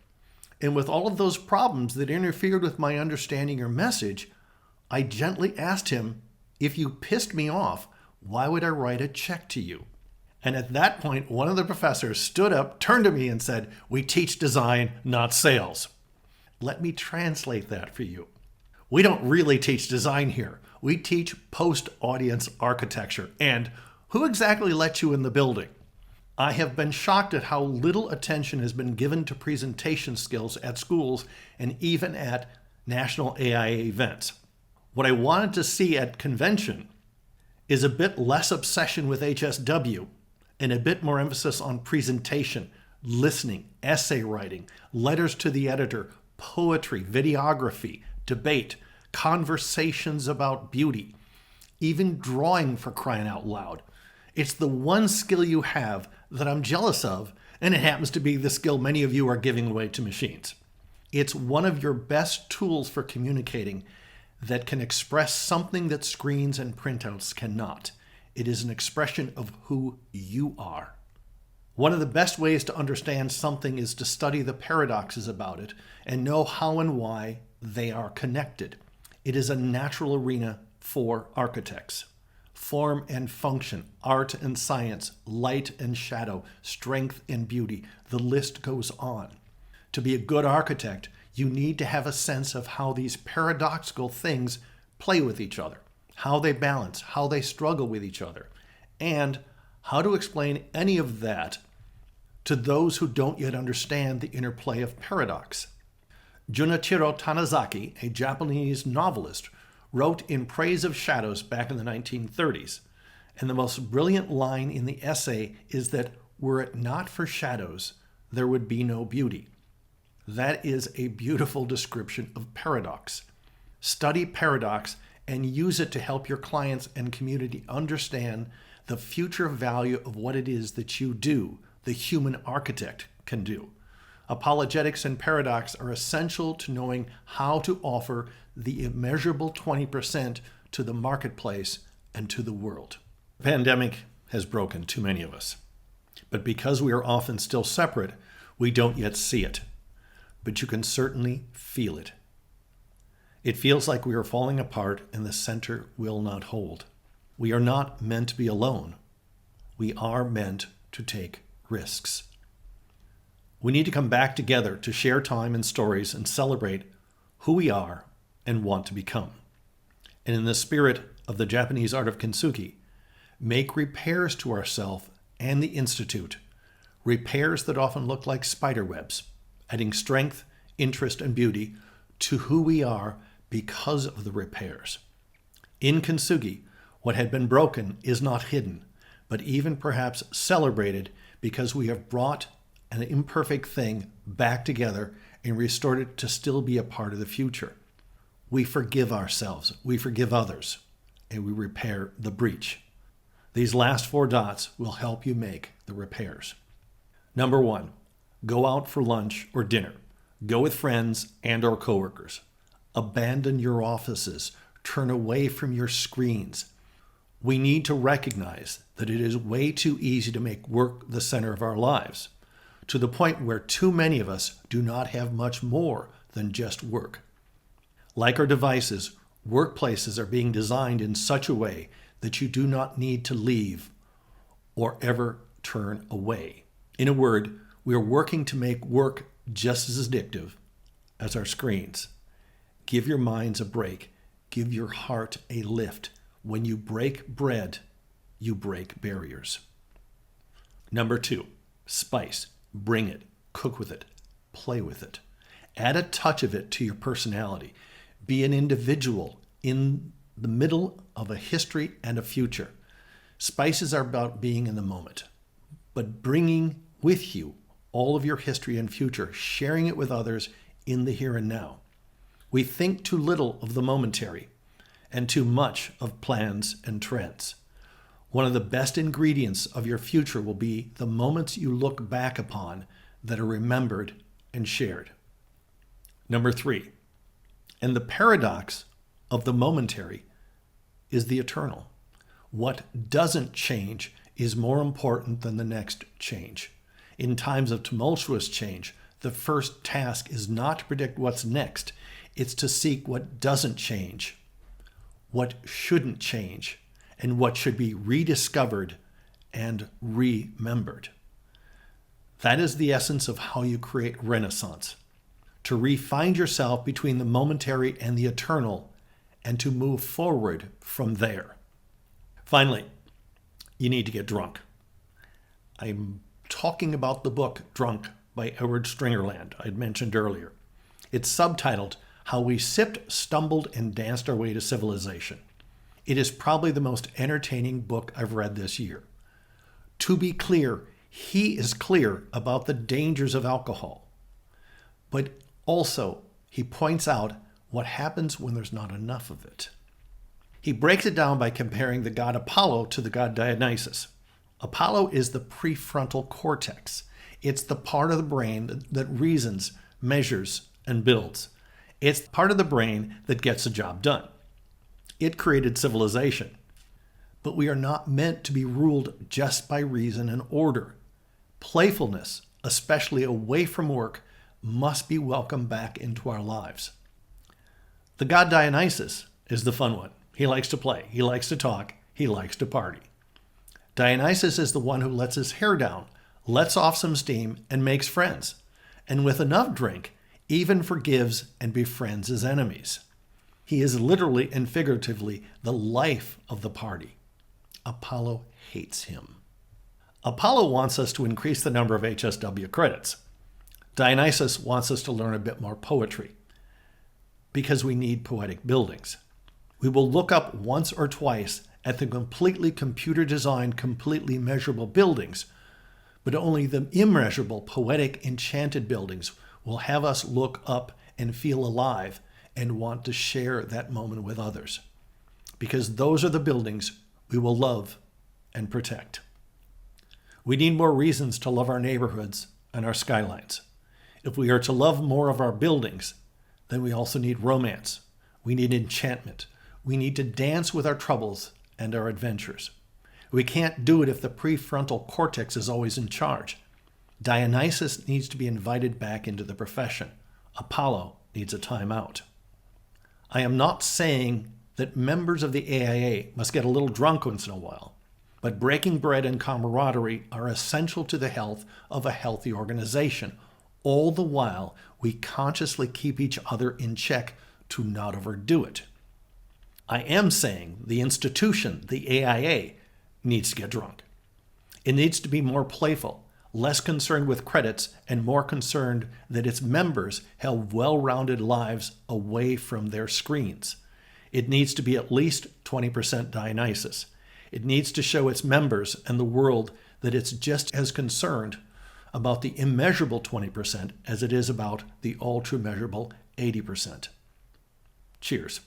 And with all of those problems that interfered with my understanding your message, I gently asked him, if you pissed me off, why would I write a check to you? And at that point, one of the professors stood up, turned to me and said, we teach design, not sales. Let me translate that for you. We don't really teach design here. We teach post-audience architecture. And who exactly let you in the building? I have been shocked at how little attention has been given to presentation skills at schools and even at national AIA events. What I wanted to see at convention is a bit less obsession with HSW and a bit more emphasis on presentation, listening, essay writing, letters to the editor, poetry, videography, debate, conversations about beauty, even drawing, for crying out loud. It's the one skill you have that I'm jealous of, and it happens to be the skill many of you are giving away to machines. It's one of your best tools for communicating that can express something that screens and printouts cannot. It is an expression of who you are. One of the best ways to understand something is to study the paradoxes about it and know how and why they are connected. It is a natural arena for architects. Form and function, art and science, light and shadow, strength and beauty. The list goes on. To be a good architect, you need to have a sense of how these paradoxical things play with each other, how they balance, how they struggle with each other, and how to explain any of that to those who don't yet understand the interplay of paradox. Junichiro Tanizaki, a Japanese novelist, wrote in praise of shadows back in the 1930s, and the most brilliant line in the essay is that were it not for shadows, there would be no beauty. That is a beautiful description of paradox. Study paradox and use it to help your clients and community understand the future value of what it is that you do, the human architect can do. Apologetics and paradox are essential to knowing how to offer the immeasurable 20% to the marketplace and to the world. The pandemic has broken too many of us. But because we are often still separate, we don't yet see it. But you can certainly feel it. It feels like we are falling apart and the center will not hold. We are not meant to be alone. We are meant to take risks. We need to come back together to share time and stories and celebrate who we are and want to become. And in the spirit of the Japanese art of kintsugi, make repairs to ourselves and the Institute, repairs that often look like spider webs, adding strength, interest, and beauty to who we are because of the repairs. In kintsugi, what had been broken is not hidden, but even perhaps celebrated because we have brought an imperfect thing back together and restored it to still be a part of the future. We forgive ourselves, we forgive others, and we repair the breach. These last 4 dots will help you make the repairs. Number 1, go out for lunch or dinner. Go with friends and or coworkers. Abandon your offices. Turn away from your screens. We need to recognize that it is way too easy to make work the center of our lives, to the point where too many of us do not have much more than just work. Like our devices, workplaces are being designed in such a way that you do not need to leave or ever turn away. In a word, we are working to make work just as addictive as our screens. Give your minds a break. Give your heart a lift. When you break bread, you break barriers. Number 2, spice. Bring it. Cook with it. Play with it. Add a touch of it to your personality. Be an individual in the middle of a history and a future. Spices are about being in the moment, but bringing with you all of your history and future, sharing it with others in the here and now. We think too little of the momentary and too much of plans and trends. One of the best ingredients of your future will be the moments you look back upon that are remembered and shared. Number 3, and the paradox of the momentary is the eternal. What doesn't change is more important than the next change. In times of tumultuous change, the first task is not to predict what's next. It's to seek what doesn't change, what shouldn't change, and what should be rediscovered and remembered. That is the essence of how you create renaissance. To re-find yourself between the momentary and the eternal, and to move forward from there. Finally, you need to get drunk. I'm talking about the book Drunk by Edward Stringerland I'd mentioned earlier. It's subtitled How We Sipped, Stumbled, and Danced Our Way to Civilization. It is probably the most entertaining book I've read this year. To be clear, he is clear about the dangers of alcohol, but also he points out what happens when there's not enough of it. He breaks it down by comparing the god Apollo to the god Dionysus. Apollo is the prefrontal cortex. It's the part of the brain that reasons, measures, and builds. It's the part of the brain that gets the job done. It created civilization. But we are not meant to be ruled just by reason and order. Playfulness, especially away from work, must be welcomed back into our lives. The god Dionysus is the fun one. He likes to play. He likes to talk. He likes to party. Dionysus is the one who lets his hair down, lets off some steam, and makes friends. And with enough drink, even forgives and befriends his enemies. He is literally and figuratively the life of the party. Apollo hates him. Apollo wants us to increase the number of HSW credits. Dionysus wants us to learn a bit more poetry, because we need poetic buildings. We will look up once or twice at the completely computer-designed, completely measurable buildings, but only the immeasurable, poetic, enchanted buildings will have us look up and feel alive and want to share that moment with others, because those are the buildings we will love and protect. We need more reasons to love our neighborhoods and our skylines. If we are to love more of our buildings, then we also need romance. We need enchantment. We need to dance with our troubles and our adventures. We can't do it if the prefrontal cortex is always in charge. Dionysus needs to be invited back into the profession. Apollo needs a timeout. I am not saying that members of the AIA must get a little drunk once in a while, but breaking bread and camaraderie are essential to the health of a healthy organization. All the while, we consciously keep each other in check to not overdo it. I am saying the institution, the AIA, needs to get drunk. It needs to be more playful, less concerned with credits, and more concerned that its members have well-rounded lives away from their screens. It needs to be at least 20% Dionysus. It needs to show its members and the world that it's just as concerned about the immeasurable 20% as it is about the all-too measurable 80%. Cheers.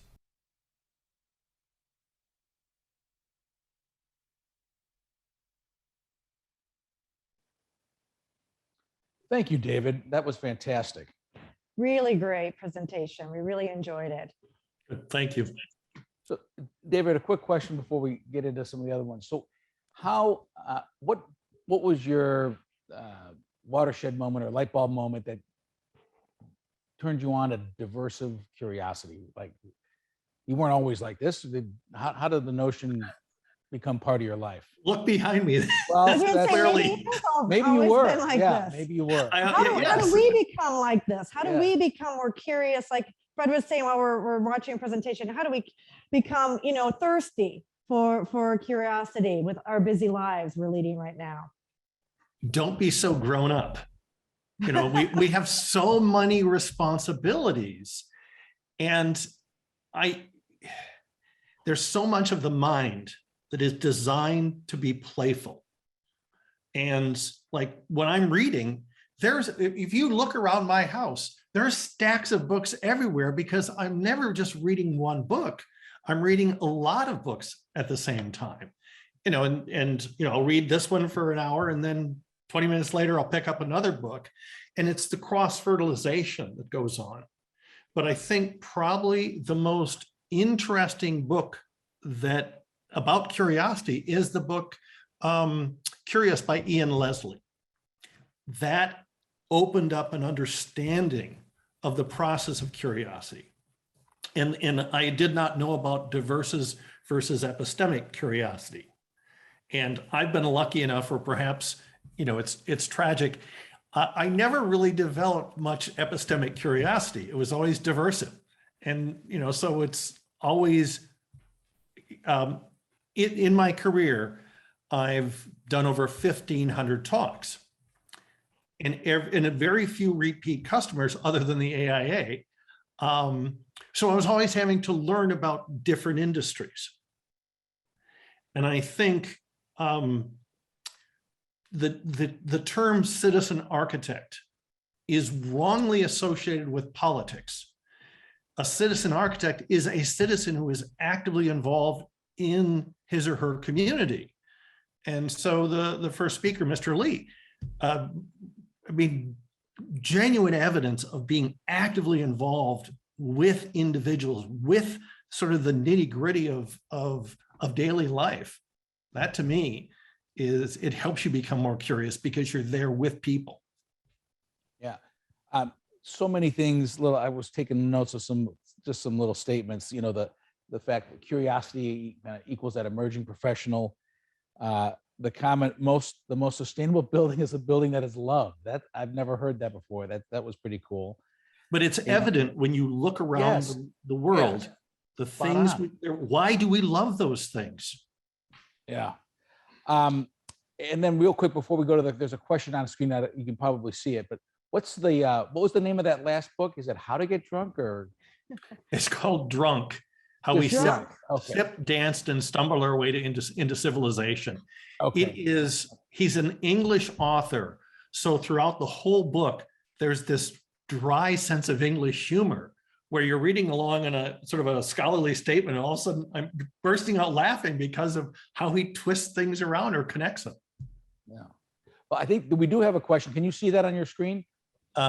Thank you, David. That was fantastic. Really great presentation. We really enjoyed it. Good. Thank you. So, David, a quick question before we get into some of the other ones. So, what was your watershed moment or light bulb moment that turned you on to diversive curiosity? Like, you weren't always like this. How did the notion become part of your life? Look behind me. Well, I was gonna that's say, clearly. maybe you always were. been like Yeah, this. maybe you were. How do we become like this? How do Yeah. we become more curious? Like Fred was saying while we're watching a presentation, how do we become, thirsty for curiosity with our busy lives we're leading right now? Don't be so grown up. We have so many responsibilities. And I there's so much of the mind that is designed to be playful. And like when I'm reading, if you look around my house, there are stacks of books everywhere because I'm never just reading one book. I'm reading a lot of books at the same time, and I'll read this one for an hour and then 20 minutes later, I'll pick up another book, and it's the cross fertilization that goes on. But I think probably the most interesting book that about curiosity is the book Curious by Ian Leslie. That opened up an understanding of the process of curiosity. And I did not know about diverse versus epistemic curiosity. And I've been lucky enough, or perhaps, it's tragic. I never really developed much epistemic curiosity. It was always diversive. And, so it's always, in my career, I've done over 1,500 talks. And very few repeat customers other than the AIA. So I was always having to learn about different industries. And I think the term citizen architect is wrongly associated with politics. A citizen architect is a citizen who is actively involved in his or her community. And so the first speaker, Mr. Lee, genuine evidence of being actively involved with individuals, with sort of the nitty-gritty of daily life. That to me it helps you become more curious because you're there with people. Yeah. So many things. I was taking notes of some little statements, the fact that curiosity equals that emerging professional. The comment, the most sustainable building is a building that is loved. That I've never heard that before. That was pretty cool. But it's evident when you look around the world, the things, why do we love those things? Yeah. And then real quick, before we go to there's a question on the screen that you can probably see it, but what was the name of that last book? Is it How to Get Drunk, or? It's called Drunk. How we sip, danced, and stumbled our way into civilization. Okay. He's an English author. So throughout the whole book, there's this dry sense of English humor where you're reading along in a sort of a scholarly statement, and all of a sudden I'm bursting out laughing because of how he twists things around or connects them. Yeah. Well, I think we do have a question. Can you see that on your screen? There's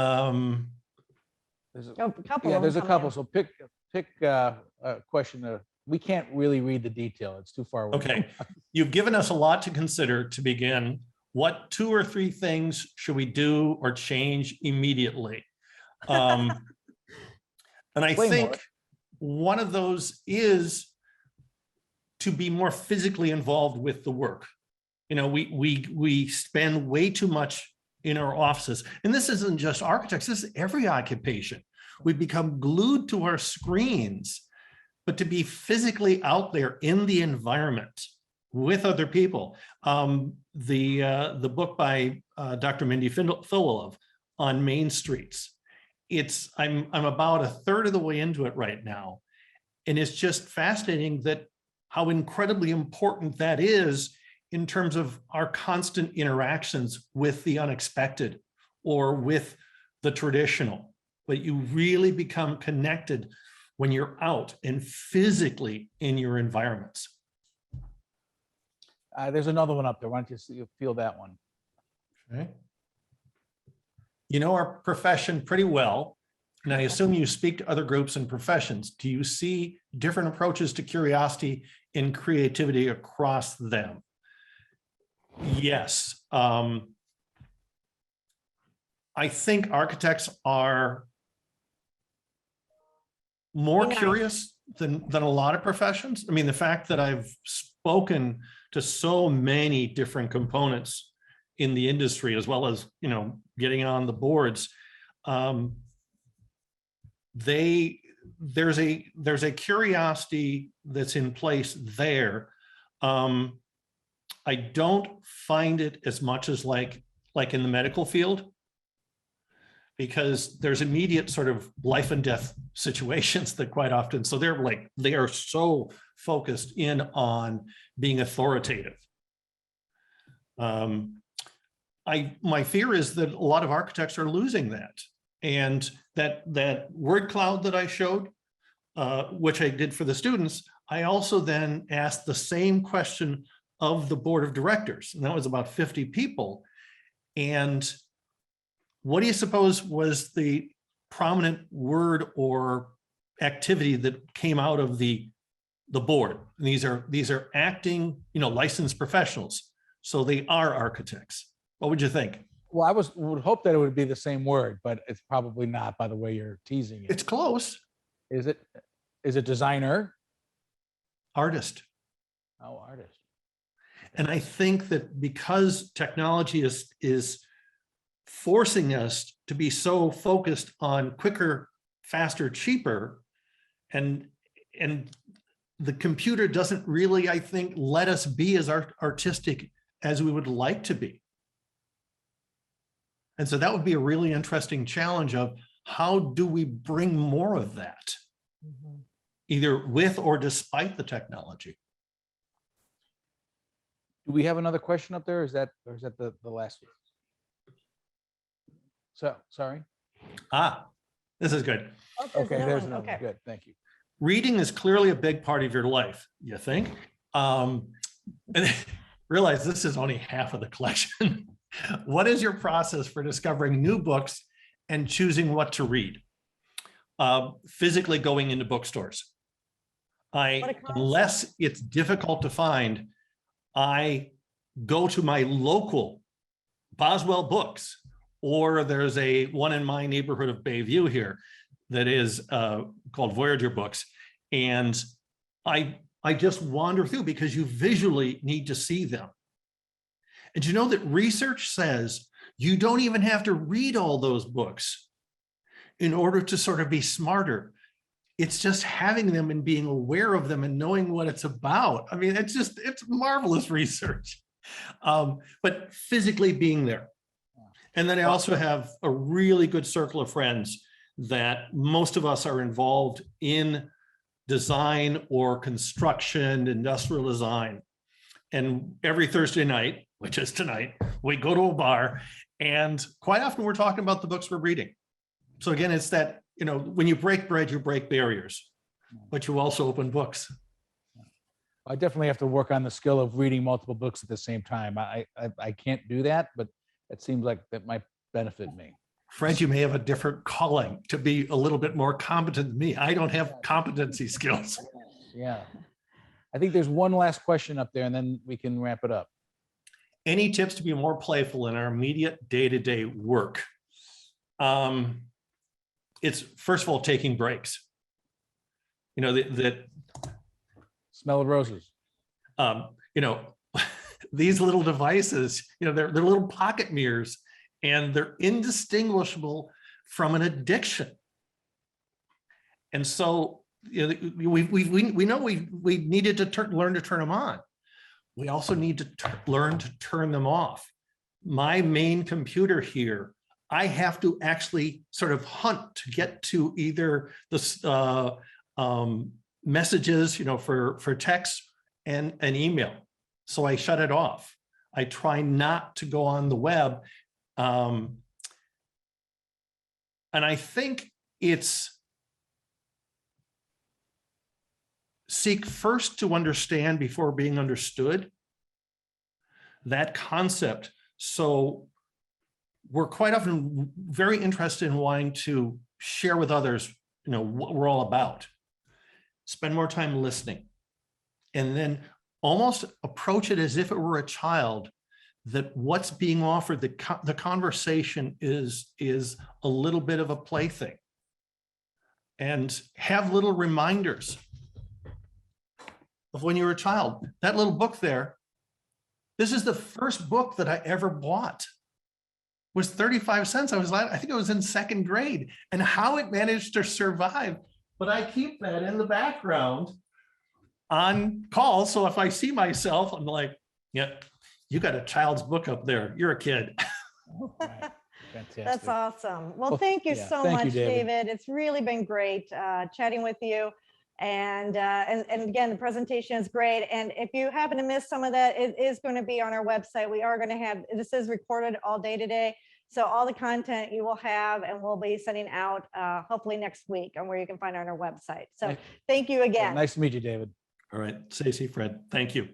a couple. Yeah, there's a couple. So pick a question. We can't really read the detail. It's too far away. Okay. You've given us a lot to consider to begin. What 2 or 3 things should we do or change immediately? And I think one of those is to be more physically involved with the work. We spend way too much in our offices. And this isn't just architects, this is every occupation. We become glued to our screens, but to be physically out there in the environment with other people. The book by Dr. Mindy Philolov on Main Streets. I'm about 1/3 of the way into it right now. And it's just fascinating that how incredibly important that is in terms of our constant interactions with the unexpected or with the traditional. But you really become connected when you're out and physically in your environments. There's another one up there. Why don't you feel that one? Okay. You know our profession pretty well, and I assume you speak to other groups and professions. Do you see different approaches to curiosity and creativity across them? Yes. I think architects are more curious than a lot of professions. I mean, the fact that I've spoken to so many different components in the industry, as well as, getting on the boards, there's a curiosity that's in place there. I don't find it as much as like in the medical field, because there's immediate sort of life and death situations that quite often, so they are so focused in on being authoritative. My fear is that a lot of architects are losing that, and that word cloud that I showed, which I did for the students, I also then asked the same question of the board of directors, and that was about 50 people. And what do you suppose was the prominent word or activity that came out of the board? And these are acting, licensed professionals, so they are architects. What would you think? Well, I would hope that it would be the same word, but it's probably not by the way you're teasing it. It's close. Is it? Is it designer? Artist. Oh, artist. And I think that because technology is forcing us to be so focused on quicker, faster, cheaper, and the computer doesn't really, I think, let us be as artistic as we would like to be. And so that would be a really interesting challenge of how do we bring more of that, either with or despite the technology. Do we have another question up there? Or is that the last one? So, sorry. This is good. Okay, there's one. another one. Okay. Good, thank you. Reading is clearly a big part of your life, you think? And realize this is only half of the collection. What is your process for discovering new books and choosing what to read? Physically going into bookstores. Unless it's difficult to find, I go to my local Boswell Books, or there's one in my neighborhood of Bayview here that is called Voyager Books. And I just wander through because you visually need to see them. And you know that research says you don't even have to read all those books in order to sort of be smarter. It's just having them and being aware of them and knowing what it's about. I mean, it's marvelous research. But physically being there. And then I also have a really good circle of friends that most of us are involved in design or construction, industrial design. And every Thursday night, which is tonight, we go to a bar, and quite often we're talking about the books we're reading. So again, it's that, when you break bread, you break barriers, but you also open books. I definitely have to work on the skill of reading multiple books at the same time. I can't do that, but it seems like that might benefit me. Fred, you may have a different calling to be a little bit more competent than me. I don't have competency skills. Yeah. I think there's one last question up there, and then we can wrap it up. Any tips to be more playful in our immediate day-to-day work? It's first of all, taking breaks. That smell of roses. These little devices, they're little pocket mirrors, and they're indistinguishable from an addiction. And so, we know we needed to learn to turn them on. We also need to learn to turn them off. My main computer here, I have to actually sort of hunt to get to either the messages, for text and an email. So I shut it off. I try not to go on the web. And I think it's seek first to understand before being understood. That concept. So we're quite often very interested in wanting to share with others, what we're all about. Spend more time listening, and then almost approach it as if it were a child, that what's being offered, the conversation is a little bit of a plaything, and have little reminders of when you were a child. That little book there, this is the first book that I ever bought. Was 35 cents. I think I was in second grade, and how it managed to survive. But I keep that in the background on call. So if I see myself, I'm like, yeah, you got a child's book up there. You're a kid. Right. Fantastic. That's awesome. Well, Well, thank you yeah, so thank you, much, David. David. It's really been great chatting with you. And again, the presentation is great. And if you happen to miss some of that, it is going to be on our website. We are going to have, this is recorded all day today. So all the content you will have, and we'll be sending out hopefully next week, on where you can find it on our website. So Nice. thank you again. Nice to meet you, David. All right, Stacey, Fred, thank you.